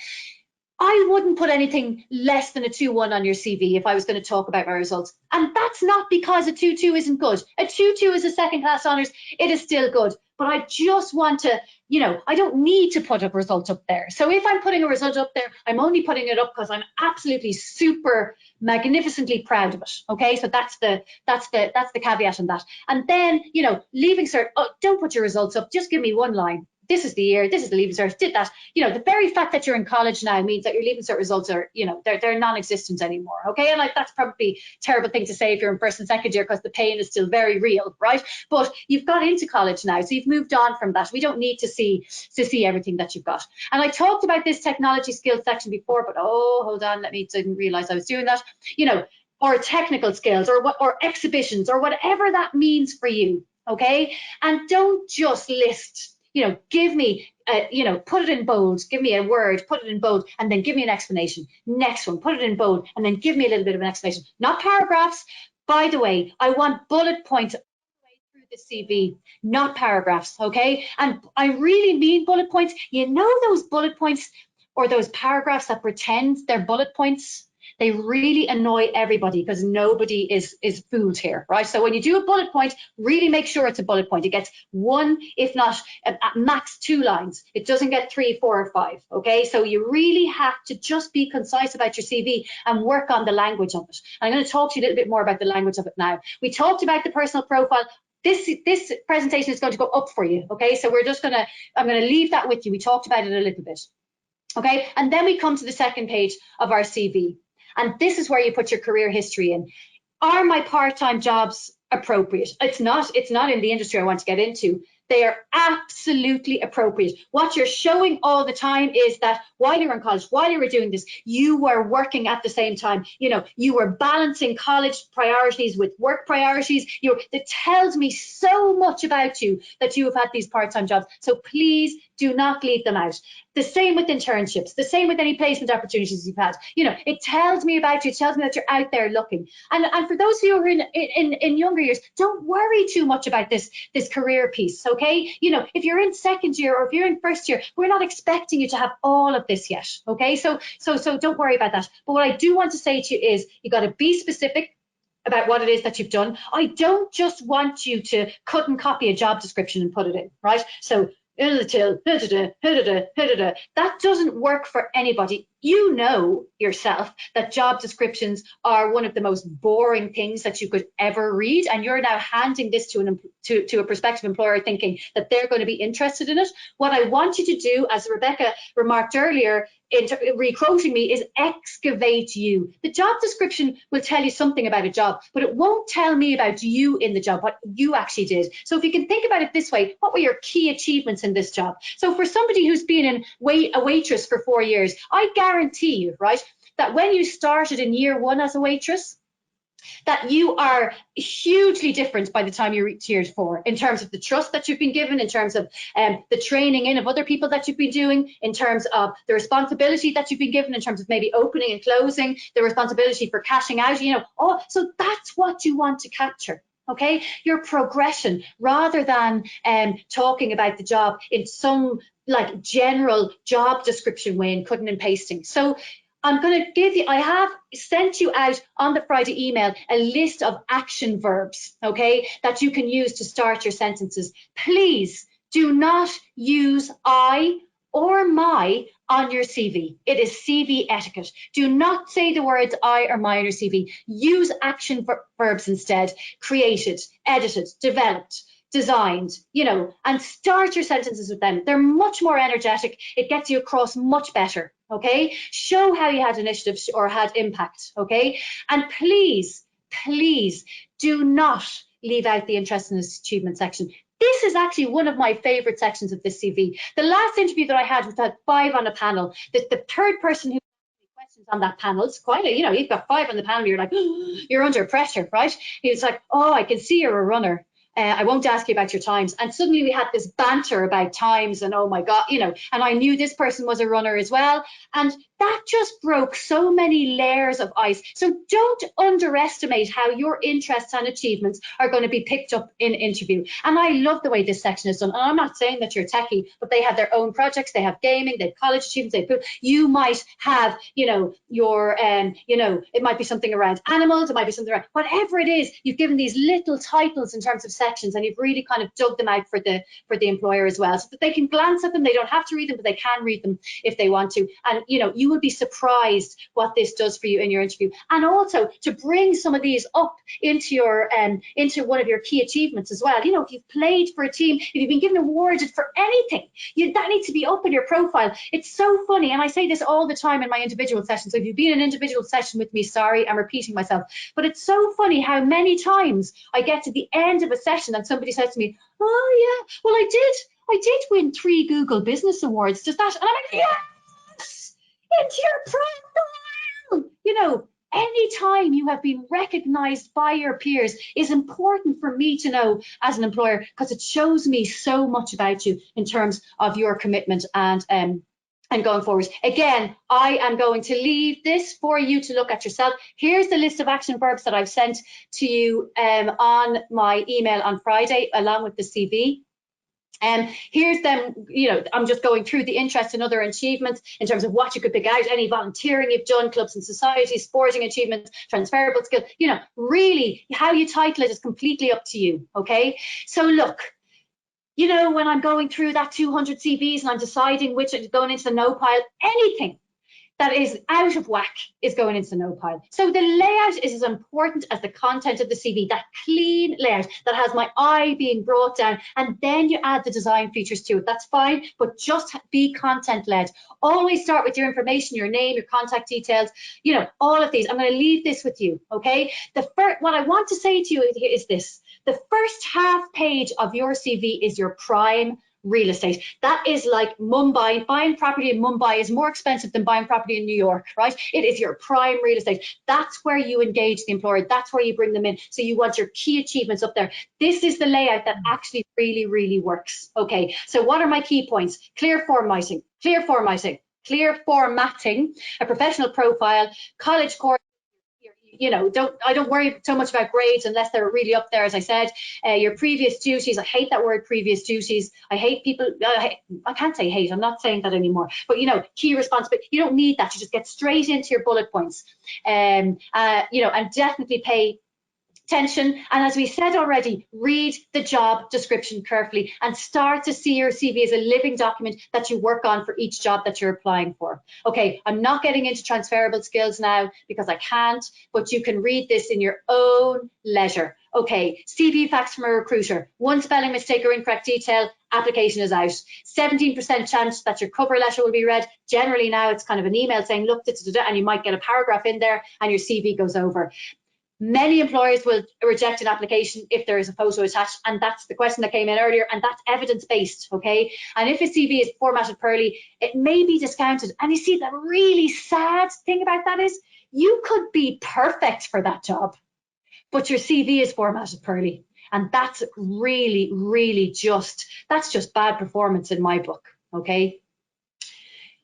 I wouldn't put anything less than a 2-1 on your CV if I was going to talk about my results. And that's not because a 2-2 isn't good. A 2-2 is a second class honours. It is still good. But I just want to, you know, I don't need to put a result up there. So if I'm putting a result up there, I'm only putting it up because I'm absolutely super magnificently proud of it. Okay, so that's the caveat on that. And then, you know, leaving cert, don't put your results up. Just give me one line. This is the year, this is the leaving cert, did that. You know, the very fact that you're in college now means that your leaving cert results are, you know, they're non-existent anymore, okay? And like, that's probably a terrible thing to say if you're in first and second year, because the pain is still very real, right? But you've got into college now, so you've moved on from that. We don't need to see everything that you've got. And I talked about this technology skills section before, but hold on, didn't realize I was doing that. You know, or technical skills, or exhibitions, or whatever that means for you, okay? And don't just list, you know, give me, you know, put it in bold, give me a word, put it in bold, and then give me an explanation. Next one, put it in bold, and then give me a little bit of an explanation. Not paragraphs. By the way, I want bullet points all the way through the CV, not paragraphs, okay? And I really mean bullet points. You know those bullet points or those paragraphs that pretend they're bullet points? They really annoy everybody because nobody is fooled here, right? So when you do a bullet point, really make sure it's a bullet point. It gets 1, if not at max 2 lines. It doesn't get 3, 4, or 5, okay? So you really have to just be concise about your CV and work on the language of it. And I'm going to talk to you a little bit more about the language of it now. We talked about the personal profile. This presentation is going to go up for you, okay? So I'm going to leave that with you. We talked about it a little bit, okay? And then we come to the second page of our CV. And this is where you put your career history in. Are my part-time jobs appropriate? It's not in the industry I want to get into. They are absolutely appropriate. What you're showing all the time is that while you were in college, while you were doing this, you were working at the same time. You know, you were balancing college priorities with work priorities. It tells me so much about you that you have had these part-time jobs. So please do not leave them out. The same with internships, the same with any placement opportunities you've had. You know, it tells me about you, it tells me that you're out there looking. And for those of you who are in younger years, don't worry too much about this career piece, okay? You know, if you're in second year or if you're in first year, we're not expecting you to have all of this yet, okay? So don't worry about that. But what I do want to say to you is you got to be specific about what it is that you've done. I don't just want you to cut and copy a job description and put it in, right? So that doesn't work for anybody. You know yourself that job descriptions are one of the most boring things that you could ever read, and you're now handing this to a prospective employer thinking that they're going to be interested in it. What I want you to do, as Rebecca remarked earlier, in re-quoting me, is excavate you. The job description will tell you something about a job, but it won't tell me about you in the job, what you actually did. So if you can think about it this way, what were your key achievements in this job? So for somebody who's been a waitress for 4 years, I guarantee you, right, that when you started in year one as a waitress, that you are hugely different by the time you reach year 4 in terms of the trust that you've been given, in terms of the training in of other people that you've been doing, in terms of the responsibility that you've been given, in terms of maybe opening and closing, the responsibility for cashing out, you know. So that's what you want to capture. Okay, your progression, rather than talking about the job in some like general job description way and cutting and pasting. So I'm going to give you, I have sent you out on the Friday email a list of action verbs, okay, that you can use to start your sentences. Please do not use I or my on your CV. It is CV etiquette. Do not say the words I or my on your CV. Use action verbs instead. Created, edited, developed, designed, you know, and start your sentences with them. They're much more energetic. It gets you across much better, okay? Show how you had initiative or had impact, okay? And please, please do not leave out the interest and achievement section. This is actually one of my favorite sections of this CV. The last interview that I had was had 5 on a panel. The third person who questions on that panel, it's quite a, you know, you've got 5 on the panel, you're like, oh, you're under pressure, right? He was like, oh, I can see you're a runner. I won't ask you about your times. And suddenly we had this banter about times and oh my God, you know, and I knew this person was a runner as well. And that just broke so many layers of ice. So don't underestimate how your interests and achievements are going to be picked up in interview. And I love the way this section is done. And I'm not saying that you're techie, but they have their own projects. They have gaming, they have college achievements. You might have, you know, your, you know, it might be something around animals. It might be something around whatever it is. You've given these little titles in terms of sections, and you've really kind of dug them out for the employer as well, so that they can glance at them. They don't have to read them, but they can read them if they want to. And you know, you will be surprised what this does for you in your interview. And also to bring some of these up into your into one of your key achievements as well. You know, if you've played for a team, if you've been given awarded for anything, that needs to be up in your profile. It's so funny, and I say this all the time in my individual sessions. So if you've been in an individual session with me, sorry, I'm repeating myself, but it's so funny how many times I get to the end of a session and somebody says to me, oh yeah, well I did win 3 Google Business Awards. Does that? And I'm like, yes, into your profile. You know, anytime you have been recognized by your peers is important for me to know as an employer, because it shows me so much about you in terms of your commitment and going forward. Again, I am going to leave this for you to look at yourself. Here's the list of action verbs that I've sent to you on my email on Friday, along with the CV. Here's them, you know, I'm just going through the interest and other achievements in terms of what you could pick out, any volunteering you've done, clubs and societies, sporting achievements, transferable skills, you know, really how you title it is completely up to you, okay? So look, you know, when I'm going through that 200 CVs and I'm deciding which is going into the no pile, anything that is out of whack is going into the no pile. So the layout is as important as the content of the CV, that clean layout that has my eye being brought down, and then you add the design features to it. That's fine, but just be content led. Always start with your information, your name, your contact details, you know, all of these. I'm going to leave this with you, okay? What I want to say to you is this. The first half page of your CV is your prime real estate. That is like Mumbai. Buying property in Mumbai is more expensive than buying property in New York, right? It is your prime real estate. That's where you engage the employer. That's where you bring them in. So you want your key achievements up there. This is the layout that actually really, really works. Okay, so what are my key points? Clear formatting, a professional profile, college course. You know, I don't worry so much about grades unless they're really up there, as I said. Your previous duties, I hate that word, previous duties. I hate people, I can't say hate, I'm not saying that anymore. But, you know, key responsibility, you don't need that. You just get straight into your bullet points. You know, and definitely pay attention. And as we said already, read the job description carefully and start to see your CV as a living document that you work on for each job that you're applying for. Okay, I'm not getting into transferable skills now because I can't, but you can read this in your own leisure. Okay, CV facts from a recruiter. One spelling mistake or incorrect detail, application is out. 17% chance that your cover letter will be read. Generally now it's kind of an email saying, look, and you might get a paragraph in there and your CV goes over. Many employers will reject an application if there is a photo attached, and that's the question that came in earlier, and that's evidence-based, okay? And if a CV is formatted poorly, it may be discounted. And you see, the really sad thing about that is you could be perfect for that job, but your CV is formatted poorly. And that's really, really that's just bad performance in my book, okay?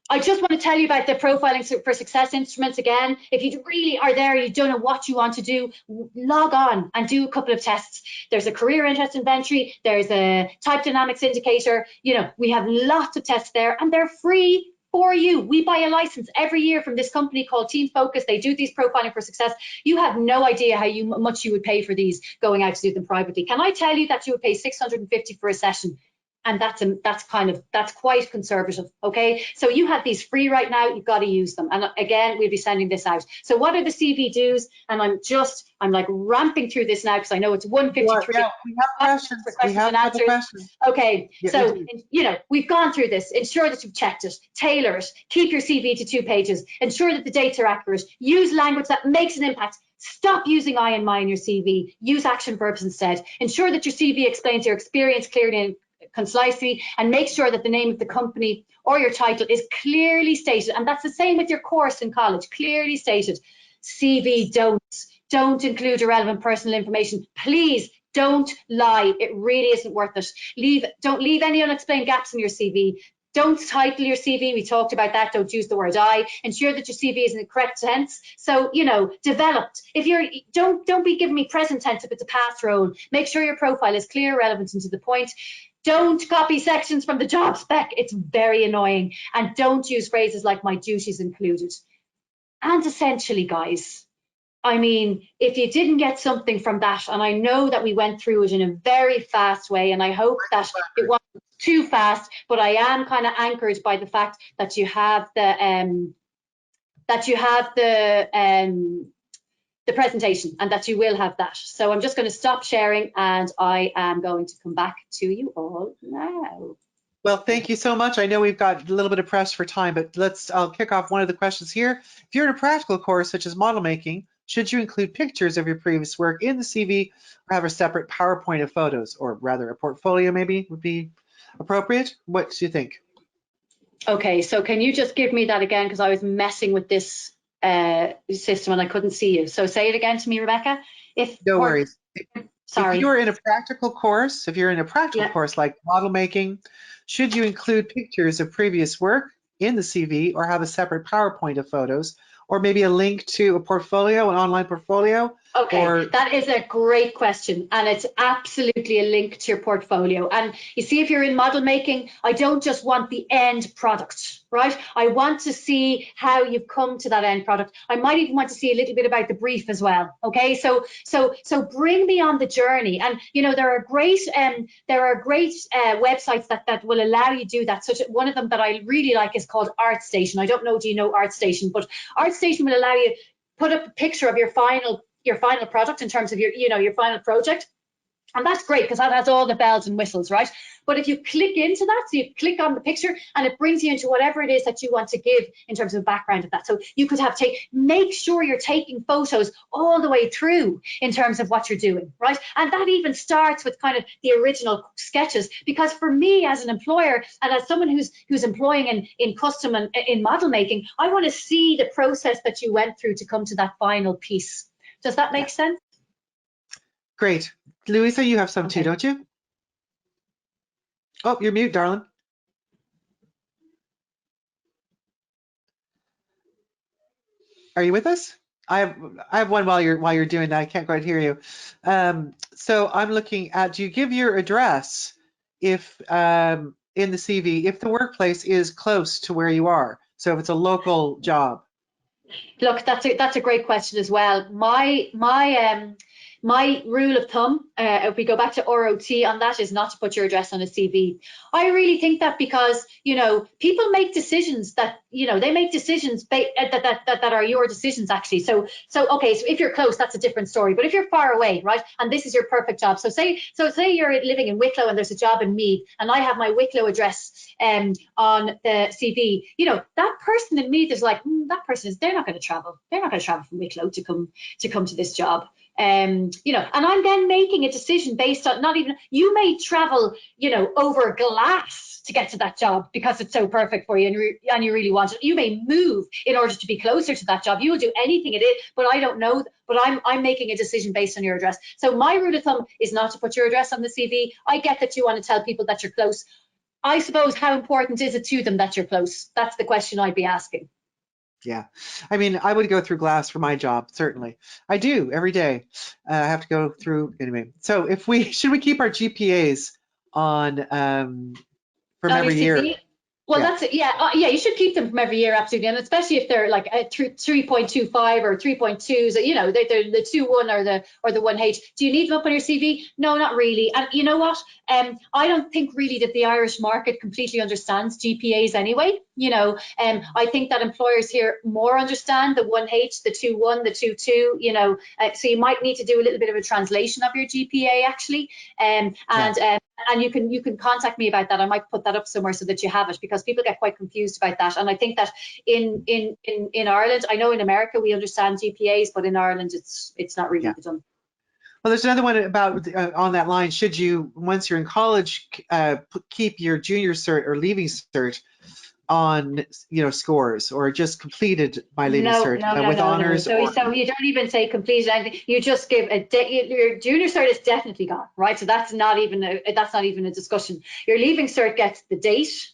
I just want to tell you about the profiling for success instruments again. If you really are there, you don't know what you want to do, log on and do a couple of tests. There's a career interest inventory, there's a type dynamics indicator. You know, we have lots of tests there and they're free for you. We buy a license every year from this company called Team Focus. They do these profiling for success. You have no idea how much you would pay for these going out to do them privately. Can I tell you that you would pay $650 for a session? And that's quite conservative, okay? So you have these free right now, you've got to use them. And again, we'll be sending this out. So what are the CV do's? And I'm like ramping through this now because I know it's 1:53. Yeah, we have questions. We have other questions. Okay, yeah, so you know, we've gone through this. Ensure that you've checked it, tailor it, keep your CV to 2 pages, ensure that the dates are accurate, use language that makes an impact. Stop using I and my in your CV. Use action verbs instead. Ensure that your CV explains your experience clearly and concisely, and make sure that the name of the company or your title is clearly stated. And that's the same with your course in college, clearly stated. CV, don't include irrelevant personal information. Please don't lie. It really isn't worth it. Don't leave any unexplained gaps in your CV. Don't title your CV. We talked about that. Don't use the word I. Ensure that your CV is in the correct tense. So, you know, developed. Don't be giving me present tense if it's a past role. Make sure your profile is clear, relevant, and to the point. Don't copy sections from the job spec. It's very annoying. And don't use phrases like my duties included. And essentially, guys, I mean, if you didn't get something from that, and I know that we went through it in a very fast way, and I hope that it wasn't too fast, but I am kind of anchored by the fact that you have the presentation and that you will have that. So I'm just going to stop sharing and I am going to come back to you all now. Well, thank you so much. I know we've got a little bit of press for time, but I'll kick off one of the questions here. If you're in a practical course such as model making, should you include pictures of your previous work in the CV or have a separate PowerPoint of photos, or rather a portfolio maybe would be appropriate? What do you think? Okay, so can you just give me that again, because I was messing with this system and I couldn't see you. So say it again to me, Rebecca. No worries. Sorry. If you're in a practical course, course like model making, should you include pictures of previous work in the CV or have a separate PowerPoint of photos, or maybe a link to a portfolio, an online portfolio Okay, Or that is a great question, and it's absolutely a link to your portfolio. And you see, if you're in model making, I don't just want the end product, right? I want to see how you've come to that end product. I might even want to see a little bit about the brief as well. Okay, so bring me on the journey. And you know, there are great websites that will allow you to do that. Such one of them that I really like is called ArtStation. I don't know, do you know ArtStation? But ArtStation will allow you put up a picture of your final product in terms of your final project. And that's great because that has all the bells and whistles, right? But if you click into that, so you click on the picture and it brings you into whatever it is that you want to give in terms of background of that. So you could have make sure you're taking photos all the way through in terms of what you're doing, right? And that even starts with kind of the original sketches, because for me as an employer and as someone who's employing in custom and in model making, I want to see the process that you went through to come to that final piece. Does that make sense? Great. Louisa, you have some too, don't you? Oh, you're mute, darling. Are you with us? I have one while you're doing that. I can't quite hear you. So I'm looking at, do you give your address if in the CV if the workplace is close to where you are? So if it's a local job. Look, that's a great question as well. My rule of thumb, if we go back to ROT on that, is not to put your address on a CV. I really think that because, you know, people make decisions that, you know, they make decisions that are your decisions actually. So okay, so if you're close, that's a different story. But if you're far away, right, and this is your perfect job. So say you're living in Wicklow and there's a job in Meath, and I have my Wicklow address on the CV. You know, that person in Meath is like, they're not going to travel. They're not going to travel from Wicklow to come to this job. You know, and I'm then making a decision based on you may travel, you know, over glass to get to that job because it's so perfect for you and you really want it. You may move in order to be closer to that job. You will do anything it is, but I don't know. But I'm making a decision based on your address. So my rule of thumb is not to put your address on the CV. I get that you want to tell people that you're close. I suppose, how important is it to them that you're close? That's the question I'd be asking. Yeah, I mean, I would go through glass for my job, certainly. I do every day. I have to go through anyway. So if should we keep our GPAs on from every year? Well, that's it. Yeah, you should keep them from every year, absolutely, and especially if they're like a 3.25 or 3.2. So you know, they're the 2.1 or the 1H. Do you need them up on your CV? No, not really. And you know what? I don't think really that the Irish market completely understands GPAs anyway. You know, I think that employers here more understand the 1H, the 2.1, the 2.2. You know, so you might need to do a little bit of a translation of your GPA actually, and you can contact me about that. I might put that up somewhere so that you have it, because people get quite confused about that. And I think that in Ireland, I know in America we understand GPAs, but in Ireland it's not really done. Well, there's another one about on that line. Should you, once you're in college, keep your junior cert or leaving cert on, you know, scores, or just completed my leaving cert with honors? No. So you don't even say completed anything. You just give your junior cert is definitely gone, right? So that's not even a discussion. Your leaving cert gets the date,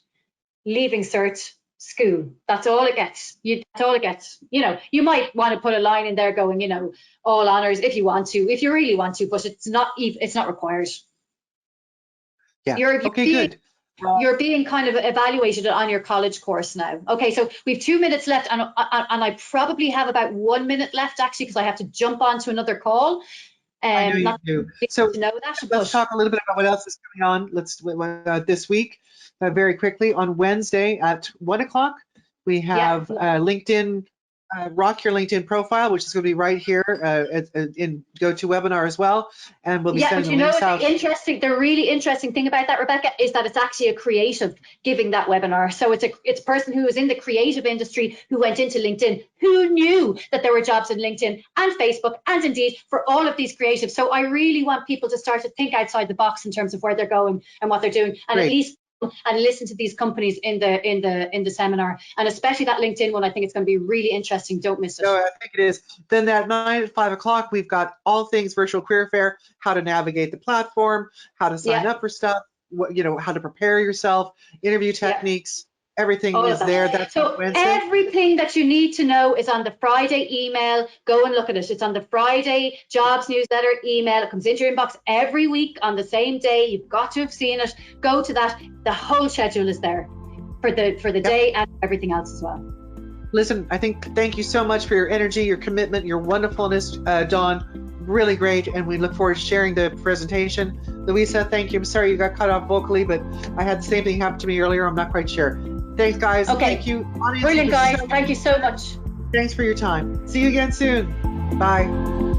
leaving cert, school. That's all it gets. That's all it gets. You know, you might want to put a line in there going, you know, all honors if you want to, if you really want to, but it's not required. Yeah. Okay, good. You're being kind of evaluated on your college course now. Okay, so we've 2 minutes left, and I probably have about 1 minute left actually, because I have to jump on to another call. I know you do. So let's talk a little bit about what else is going on. Let's this week, very quickly. On Wednesday at 1 o'clock, we have LinkedIn. Rock your LinkedIn profile, which is going to be right here in GoToWebinar as well, and we'll be sending the links out. The really interesting thing about that, Rebecca, is that it's actually a creative giving that webinar. So it's a person who is in the creative industry who went into LinkedIn, who knew that there were jobs in LinkedIn and Facebook and Indeed for all of these creatives. So I really want people to start to think outside the box in terms of where they're going and what they're doing, and at least and listen to these companies in the seminar, and especially that LinkedIn one. I think it's going to be really interesting. Don't miss it. No, I think it is. Then that night at 5 o'clock, we've got all things virtual career fair, how to navigate the platform, how to sign up for stuff, what, you know, how to prepare yourself, interview techniques. everything All is of that. there. That's So on Wednesday. everything that you need to know is on the Friday email. Go and look at it. It's on the Friday jobs newsletter email. It comes into your inbox every week on the same day. You've got to have seen it. Go to that. The whole schedule is there for the day and everything else as well. Listen, thank you so much for your energy, your commitment, your wonderfulness, Dawn. Really great, and we look forward to sharing the presentation. Louisa, thank you. I'm sorry you got cut off vocally, but I had the same thing happen to me earlier. I'm not quite sure. Thanks, guys. Okay. Thank you. Audience, Brilliant, guys. Thank you so much. Thanks for your time. See you again soon. Bye.